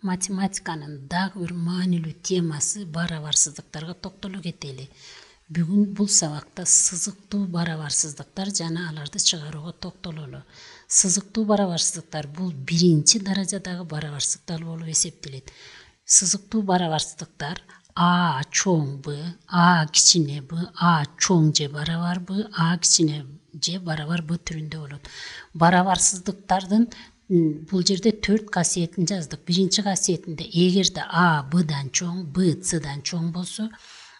математиканын дагы бир маанилүү темасы барабарсыздыктарга токтоло кетели. Бүгүн бул сабакта сызыктуу барабарсыздыктар жана аларды чыгарууга токтололу. Сызыктуу барабарсыздыктар бул биринчи даражадагы барабарсыздыктар болуп эсептелет. Сызыктуу барабарсыздыктар А чоң Б, А кичине Б, А чоң же барабар Б, А кичине же барабар Б түрүндө болот. Барабарсыздыктардын бул жерде 4 касиетин жаздык. Биринчи касиетинде эгерде А Б'дан чоң, Б C'дан чоң болсо,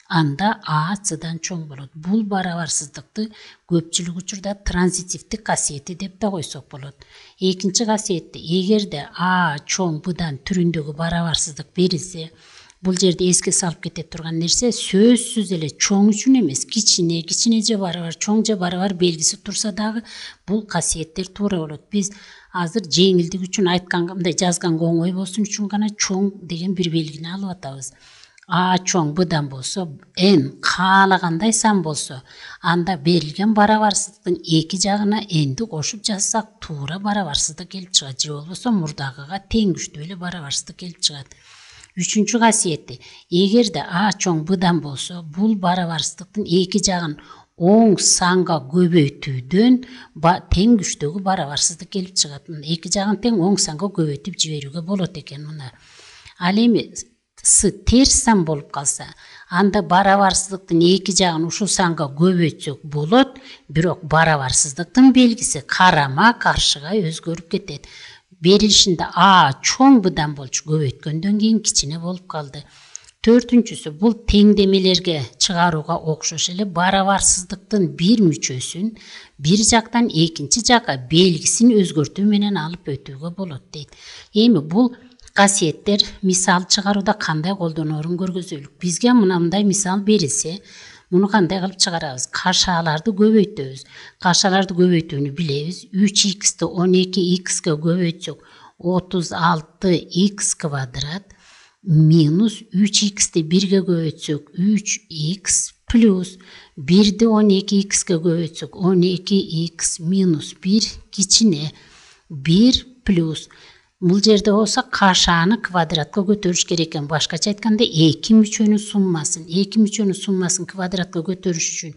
анда А C'дан чоң болот. Бул барабарсыздыкты көпчүлүк учурда транзитивдик касиети деп да койсок болот. Экинчи касиетте эгерде А чоң Б'дан түрүндөгү барабарсыздык берилсе, бул жерде эске салып кете турган нерсе сөзсүз эле чоң үчүн эмес, кичине же барабар, чоң же барабар белгиси турса дагы бул касиеттер туура болот. Биз азыр жеңилдик үчүн айтканга, мындай жазганга оңой болсун үчүн гана чоң деген бир белгини алып атабыз. А чоң Б'дан болсо, N каалагандай сан болсо, анда берилген барабарсыздыктын эки жагына N'ди кошуп жазсак туура барабарсыздык келип чыгат, же болбосо мурдагыга тең күчтүү эле барабарсыздык келип чыгат. Үчүнчү касиети, эгерде А чоң Б'дан болсо, бул барабарсыздыктын эки жагын оң санга көбөйтүүдөн тең күчтөгү барабарсыздык келип чыгат. Эки жагын тең оң санга көбөйтүп жиберүүгө болот экен мына. Ал эми С терс сан болуп калса, анда барабарсыздыктын эки жагын ушул санга көбөйтсөк болот, бирок барабарсыздыктын белгиси карама каршыга өзгөрүп кетет. Берилишинде А чоң Б'дан болчу, көбөйткөндөн кийин кичине болуп калды. Төртүнчүсү, бул теңдемелерге чыгарууга окшош эле барабарсыздыктын бир мүчөсүн бир жактан экинчи жакка белгисин өзгөртүү менен алып өтүүгө болот дейт. Эми бул касиеттер мисал чыгарууда кандай колдоноорун көргөзөлүк. Бизге мындай мисал берилсе, муну кандай кылып чыгарабыз? Кашаларды көбөйтөбүз. Кашаларды көбөйтүүнү билебиз. 3x'ти 12x'ке көбөйтсөк 36x квадрат минус 3x'ти 1ге көбөйтсөк 3x плюс 1ди 12x'ке көбөйтсөк 12x минус 1 кичине 1 плюс. Бул жерде болсо кашаны квадратка көтөрүш керек экен. Башкача айтканда эки мүчөнүн суммасын квадратка көтөрүш үчүн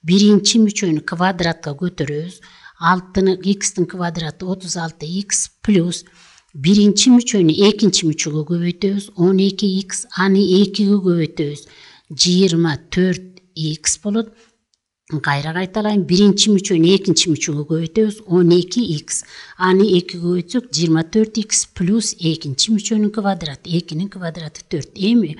биринчи мүчөнү квадратка көтөрөбүз. 6-ны x'тин квадраты 36x плюс биринчи мүчөнү экинчи мүчөгө көбөйтөбүз. 12x аны 2ге көбөйтөбүз. 24x болот. Кайра кайталайын, биринчи мүчөнү экинчи мүчөгө көбөйтөбүз. 12x аны 2ге көбөйтсөк 24x плюс экинчи мүчөнүн квадраты, 2-нин квадраты 4. Эми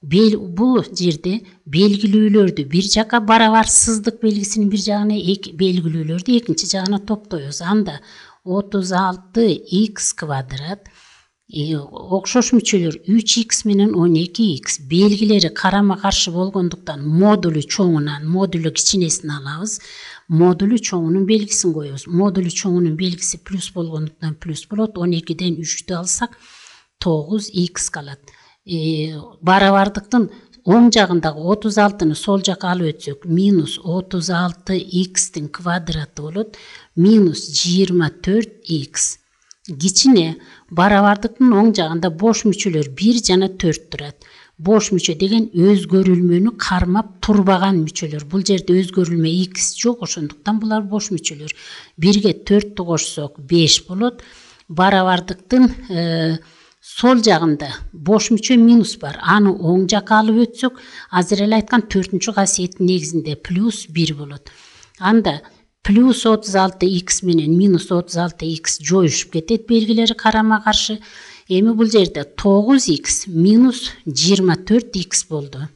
бул жерде белгилүүлөрдү бир жака барабарсыздык белгисинин бир жагына белгилүүлөрдү экинчи жагына топтойбуз. Анда 36x квадрат окшош мүчөлөр 3x менен 12x белгилери карама каршы болгондуктан модулу чоңунан модулу кичинесин алабыз. Модулу чоңунун белгисин коебуз. Модулу чоңунун белгиси плюс болгондуктан плюс болот. 12ден 3'тү алсак 9x калат. Барабардыктын оң жагындагы 36-ны сол жакка алып өтсөк минус 36x'тин квадраты болот. Минус 24x. Кичине барабардыктын оң жагында бош мүчөлөр 1 жана 4 турат. Бош мүчө деген өзгөрүлмөнү кармап турбаган мүчөлөр. Бул жерде өзгөрүлмө x жок, ошондуктан булар бош мүчөлөр. 1ге 4'тү кошсок 5 болот. Барабардыктын сол жагында бош мүчө минус бар. Аны оң жакка алып өтсөк, азыр эле айткан 4-чү касиеттин негизинде плюс 1 болот. Анда плюс 36x менен минус 36x жоюшуп кетет, белгилери карама каршы. Эми бул жерде 9x минус 24x болду.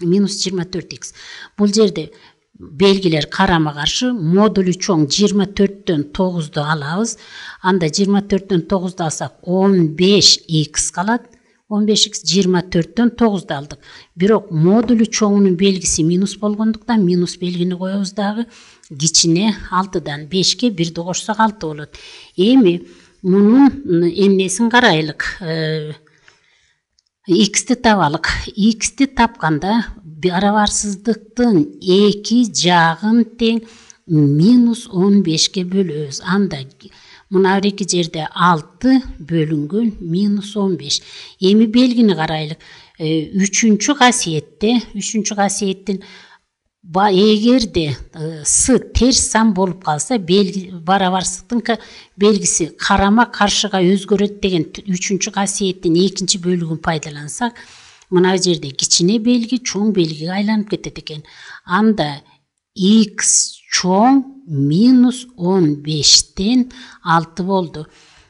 Минус 24x. Бул жерде белгилер карама каршы, модулу чоң 24-төн 9'ду алабыз. Анда 24-төн 9'ду алсак 15x калат. 15x 24-төн 9'ду алдык. Бирок модулу чоңунун белгиси минус болгондуктан минус белгини коебуз дагы. Кичине 6'дан 5'ке 1'ди кошсок 6 болот. Эми мунун эмнесин карайлык. X'ти табалык. X'ти тапканда барабарсыздыктын эки жагын тең минус 15'ке бөлөбүз. Анда мына бир эки жерде 6 бөлүнгөн -15. Эми белгини карайлык. Үчүнчү касиеттин эгерде с терс сан болуп калса, барабарсыздыктын белгиси карама каршыга өзгөрөт деген үчүнчү касиеттин экинчи бөлүгүн пайдалансак, мына жерде кичине белги чоң белгиге айланып кетет экен. Анда x чоң -15тен 6 болду.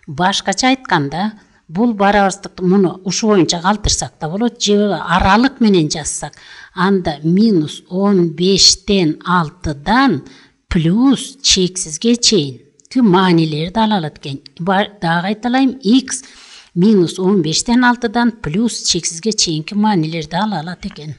Башкача айтканда, бул барабарсыздыкты муну ушу боюнча калтырсак да болот, же аралык менен жазсак, анда -15тен 6дан плюс чексизге чейинки маанилерди ала алат экен. Дагы айталайм, x -15тен 6дан плюс чексизге чейинки маанилерди ала алат экен.